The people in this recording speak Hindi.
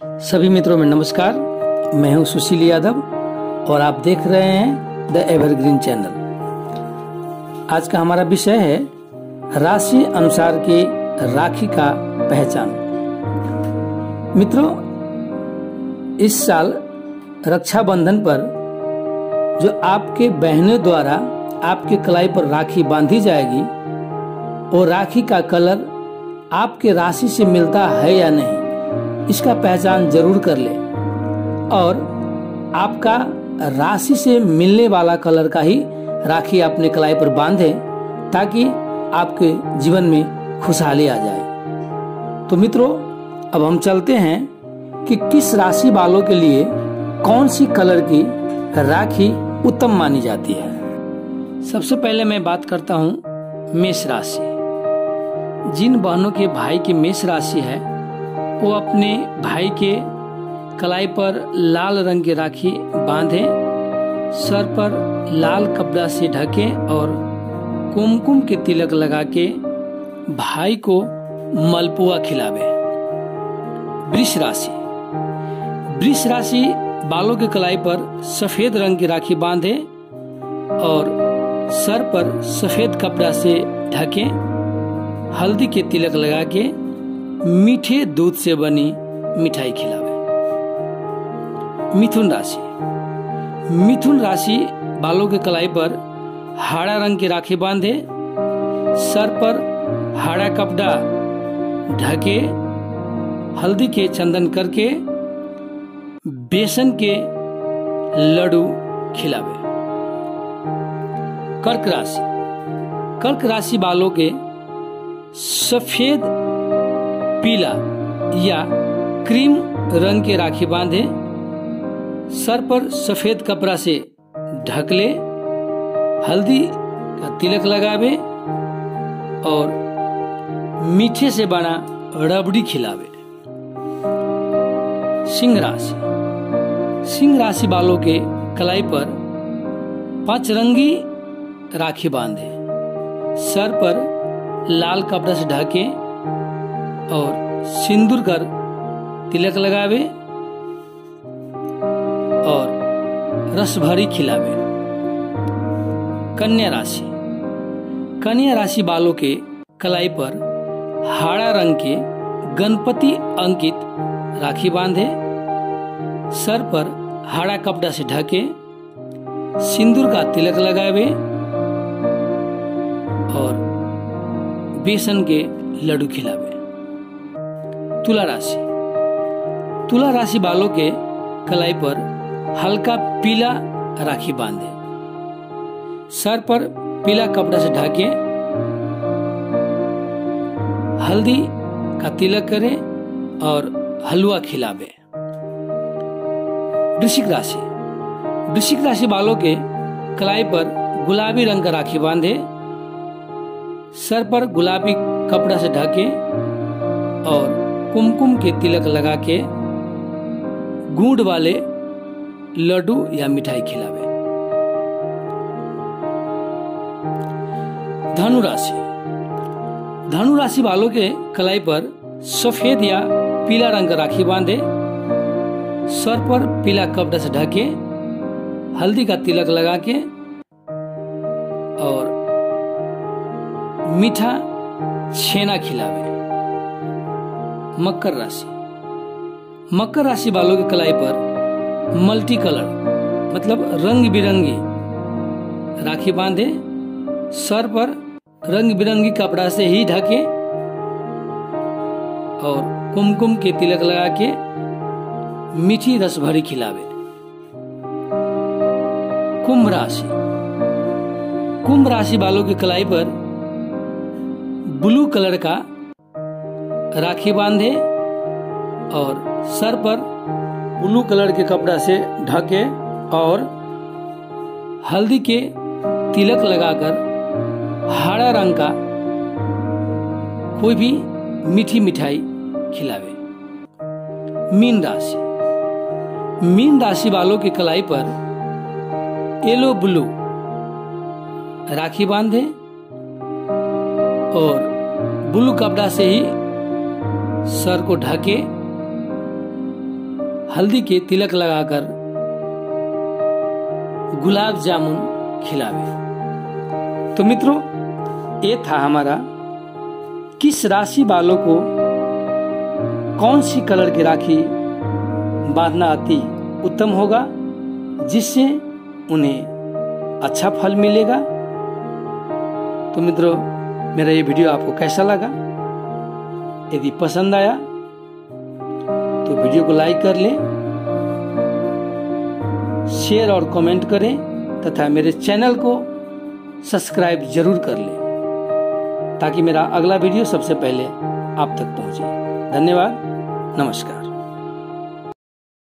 सभी मित्रों में नमस्कार। मैं हूं सुशील यादव और आप देख रहे हैं द एवरग्रीन चैनल। आज का हमारा विषय है राशि अनुसार की राखी का पहचान। मित्रों, इस साल रक्षाबंधन पर जो आपके बहनों द्वारा आपके कलाई पर राखी बांधी जाएगी, वो राखी का कलर आपके राशि से मिलता है या नहीं, इसका पहचान जरूर कर ले और आपका राशि से मिलने वाला कलर का ही राखी अपने कलाई पर बांधे ताकि आपके जीवन में खुशहाली आ जाए। तो मित्रों, अब हम चलते हैं कि किस राशि वालों के लिए कौन सी कलर की राखी उत्तम मानी जाती है। सबसे पहले मैं बात करता हूँ मेष राशि। जिन बहनों के भाई की मेष राशि है, वो अपने भाई के कलाई पर लाल रंग की राखी बांधे, सर पर लाल कपड़ा से ढके और कुमकुम के तिलक लगा के भाई को मलपुआ खिलावे। वृष राशि। वृष राशि बालों के कलाई पर सफेद रंग की राखी बांधे और सर पर सफेद कपड़ा से ढके, हल्दी के तिलक लगा के मीठे दूध से बनी मिठाई खिलावे। मिथुन राशि। मिथुन राशि बालों के कलाई पर हरा रंग की राखी बांधे, सर पर हरा कपड़ा ढके, हल्दी के चंदन करके बेसन के लड्डू खिलावे। कर्क राशि। कर्क राशि बालों के सफेद, पीला या क्रीम रंग के राखी बांधे, सर पर सफेद कपड़ा से ढक ले, हल्दी का तिलक लगावे और मीठे से बना रबड़ी खिलावे। सिंह राशि। सिंह राशि वालों के कलाई पर 5 रंगी राखी बांधे, सर पर लाल कपड़ा से ढके और सिंदूर कर तिलक लगावे और रस भरी खिलावे। कन्या राशि। कन्या राशि बालों के कलाई पर हरा रंग के गणपति अंकित राखी बांधे, सर पर हरा कपड़ा से ढके, सिंदूर का तिलक लगावे और बेसन के लड्डू खिलावे। तुला राशि। तुला राशि बालों के कलाई पर हल्का पीला राखी बांधे, सर पर पीला कपड़ा से ढके, हल्दी का तिलक करे और हलवा खिलावे। वृश्चिक राशि। वृश्चिक राशि बालों के कलाई पर गुलाबी रंग का राखी बांधे, सर पर गुलाबी कपड़ा से ढके और कुमकुम के तिलक लगा के गुड़ वाले लड्डू या मिठाई खिलावे। धनु राशि। धनु राशि वालों के कलाई पर सफेद या पीला रंग का राखी बांधे, सर पर पीला कपड़ा से ढके, हल्दी का तिलक लगा के और मीठा छेना खिलावे। मकर राशि। मकर राशि वालों की कलाई पर मल्टी कलर मतलब रंग बिरंगी राखी बांधे, सर पर रंग बिरंगी कपड़ा से ही ढके और कुमकुम के तिलक लगा के मीठी रस भरी खिलावे। कुंभ राशि। कुंभ राशि वालों की कलाई पर ब्लू कलर का राखी बांधे और सर पर ब्लू कलर के कपड़ा से ढके और हल्दी के तिलक लगाकर हरा रंग का कोई भी मीठी मिठाई खिलावे। मीन राशि। मीन राशि वालों की कलाई पर येलो ब्लू राखी बांधे और ब्लू कपड़ा से ही सर को ढके हल्दी के तिलक लगाकर गुलाब जामुन खिलावे। तो मित्रों, ये था हमारा किस राशि वालों को कौन सी कलर की राखी बांधना अति उत्तम होगा, जिससे उन्हें अच्छा फल मिलेगा। तो मित्रों, मेरा ये वीडियो आपको कैसा लगा? यदि पसंद आया तो वीडियो को लाइक कर लें, शेयर और कमेंट करें तथा मेरे चैनल को सब्सक्राइब जरूर कर लें, ताकि मेरा अगला वीडियो सबसे पहले आप तक पहुंचे। धन्यवाद, नमस्कार।